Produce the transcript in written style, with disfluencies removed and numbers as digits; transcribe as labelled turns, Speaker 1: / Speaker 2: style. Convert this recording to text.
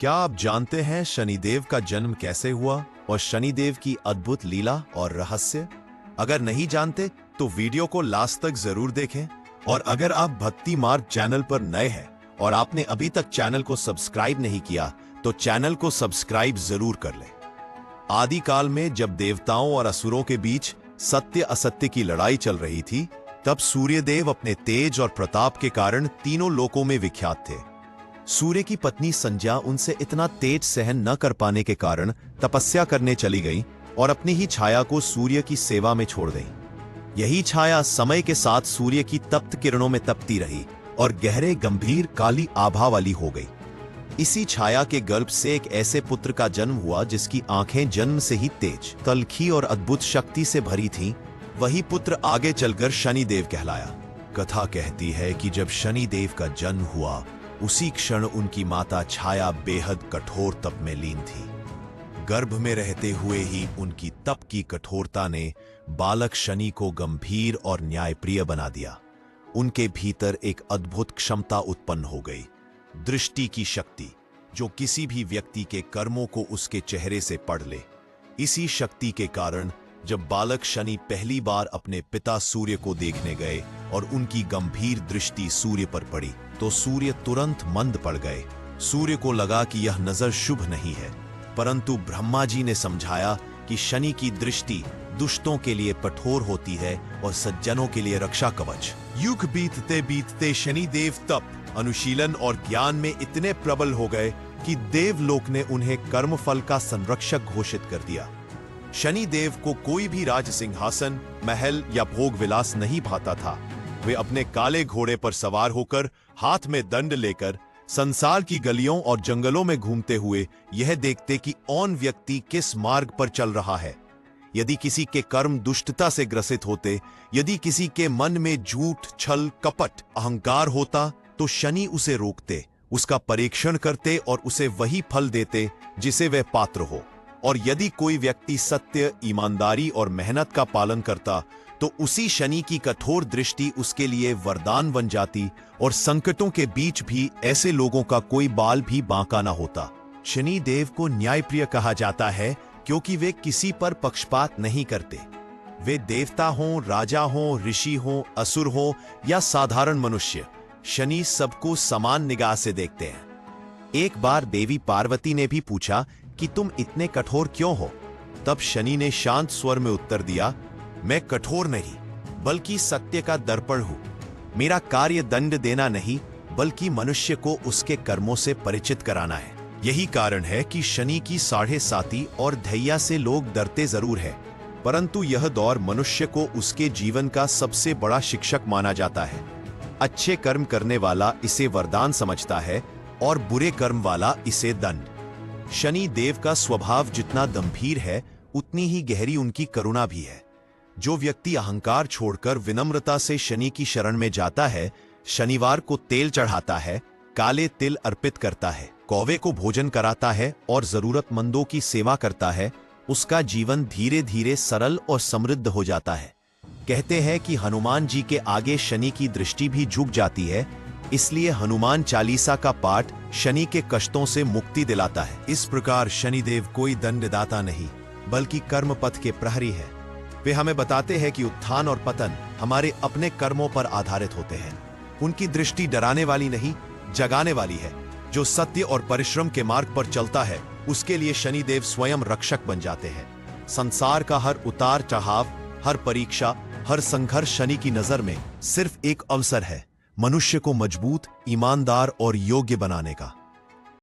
Speaker 1: क्या आप जानते हैं शनिदेव का जन्म कैसे हुआ और शनिदेव की अद्भुत लीला और रहस्य? अगर नहीं जानते तो वीडियो को लास्ट तक जरूर देखें। और अगर आप भक्ति मार्ग चैनल पर नए हैं और आपने अभी तक चैनल को सब्सक्राइब नहीं किया तो चैनल को सब्सक्राइब जरूर कर लें। आदिकाल में जब देवताओं और असुरों के बीच सत्य असत्य की लड़ाई चल रही थी, तब सूर्यदेव अपने तेज और प्रताप के कारण तीनों लोकों में विख्यात थे। सूर्य की पत्नी संज्ञा उनसे इतना तेज सहन न कर पाने के कारण तपस्या करने चली गई और अपनी ही छाया को सूर्य की सेवा में छोड़ दी। यही छाया समय के साथ सूर्य की तप्त किरणों में तपती रही और गहरे गंभीर काली आभा वाली हो गई। इसी छाया के गर्भ से एक ऐसे पुत्र का जन्म हुआ जिसकी आंखें जन्म से ही तेज, तलखी और अद्भुत शक्ति से भरी थीं। वही पुत्र आगे चलकर शनिदेव कहलाया। कथा कहती है कि जब शनिदेव का जन्म हुआ, उसी क्षण उनकी माता छाया बेहद कठोर तप में लीन थी। गर्भ में रहते हुए ही उनकी तप की कठोरता ने बालक शनि को गंभीर और न्यायप्रिय बना दिया। उनके भीतर एक अद्भुत क्षमता उत्पन्न हो गई, दृष्टि की शक्ति, जो किसी भी व्यक्ति के कर्मों को उसके चेहरे से पढ़ ले। इसी शक्ति के कारण जब बालक शनि पहली बार अपने पिता सूर्य को देखने गए और उनकी गंभीर दृष्टि सूर्य पर पड़ी, तो सूर्य तुरंत मंद पड़ गए। सूर्य को लगा कि यह नजर शुभ नहीं है, परंतु ब्रह्मा जी ने समझाया कि शनि की दृष्टि दुष्टों के लिए कठोर होती है और सज्जनों के लिए रक्षा कवच। युग बीतते बीतते शनिदेव तप, अनुशीलन और ज्ञान में इतने प्रबल हो गए कि देवलोक ने उन्हें कर्मफल का संरक्षक घोषित कर दिया। शनिदेव को कोई भी राज सिंहासन, महल या भोग विलास नहीं भाता था। वे अपने काले घोड़े पर सवार होकर, हाथ में दंड लेकर संसार की गलियों और जंगलों में घूमते हुए यह देखते कि कौन व्यक्ति किस मार्ग पर चल रहा है। यदि किसी के कर्म दुष्टता से ग्रसित होते, यदि किसी के मन में झूठ, छल, कपट, अहंकार होता, तो शनि उसे रोकते, उसका परीक्षण करते और उसे वही फल देते जिसे वह पात्र हो। और यदि कोई व्यक्ति सत्य, ईमानदारी और मेहनत का पालन करता, तो उसी शनि की कठोर दृष्टि उसके लिए वरदान बन जाती और संकटों के बीच भी ऐसे लोगों का कोई बाल भी बांका ना होता। शनि देव को न्यायप्रिय कहा जाता है क्योंकि वे किसी पर पक्षपात नहीं करते। वे देवता हों, राजा हों, ऋषि हों, असुर हों या साधारण मनुष्य, शनि सबको समान निगाह से देखते हैं। एक बार देवी पार्वती ने भी पूछा कि तुम इतने कठोर क्यों हो? तब शनि ने शांत स्वर में उत्तर दिया, मैं कठोर नहीं बल्कि सत्य का दर्पण हूं। मेरा कार्य दंड देना नहीं बल्कि मनुष्य को उसके कर्मों से परिचित कराना है। यही कारण है कि शनि की 7.5 और धैया से लोग डरते जरूर है, परंतु यह दौर मनुष्य को उसके जीवन का सबसे बड़ा शिक्षक माना जाता है। अच्छे कर्म करने वाला इसे वरदान समझता है और बुरे कर्म वाला इसे दंड। शनि देव का स्वभाव जितना गंभीर है, उतनी ही गहरी उनकी करुणा भी है। जो व्यक्ति अहंकार छोड़कर विनम्रता से शनि की शरण में जाता है, शनिवार को तेल चढ़ाता है, काले तिल अर्पित करता है, कौवे को भोजन कराता है और जरूरतमंदों की सेवा करता है, उसका जीवन धीरे धीरे सरल और समृद्ध हो जाता है। कहते हैं कि हनुमान जी के आगे शनि की दृष्टि भी झुक जाती है, इसलिए हनुमान चालीसा का पाठ शनि के कष्टों से मुक्ति दिलाता है। इस प्रकार शनिदेव कोई दंडदाता नहीं बल्कि कर्म पथ के प्रहरी है। वे हमें बताते हैं कि उत्थान और पतन हमारे अपने कर्मों पर आधारित होते हैं। उनकी दृष्टि डराने वाली नहीं, जगाने वाली है। जो सत्य और परिश्रम के मार्ग पर चलता है, उसके लिए शनिदेव स्वयं रक्षक बन जाते हैं। संसार का हर उतार चढ़ाव, हर परीक्षा, हर संघर्ष शनि की नजर में सिर्फ एक अवसर है, मनुष्य को मजबूत, ईमानदार और योग्य बनाने का।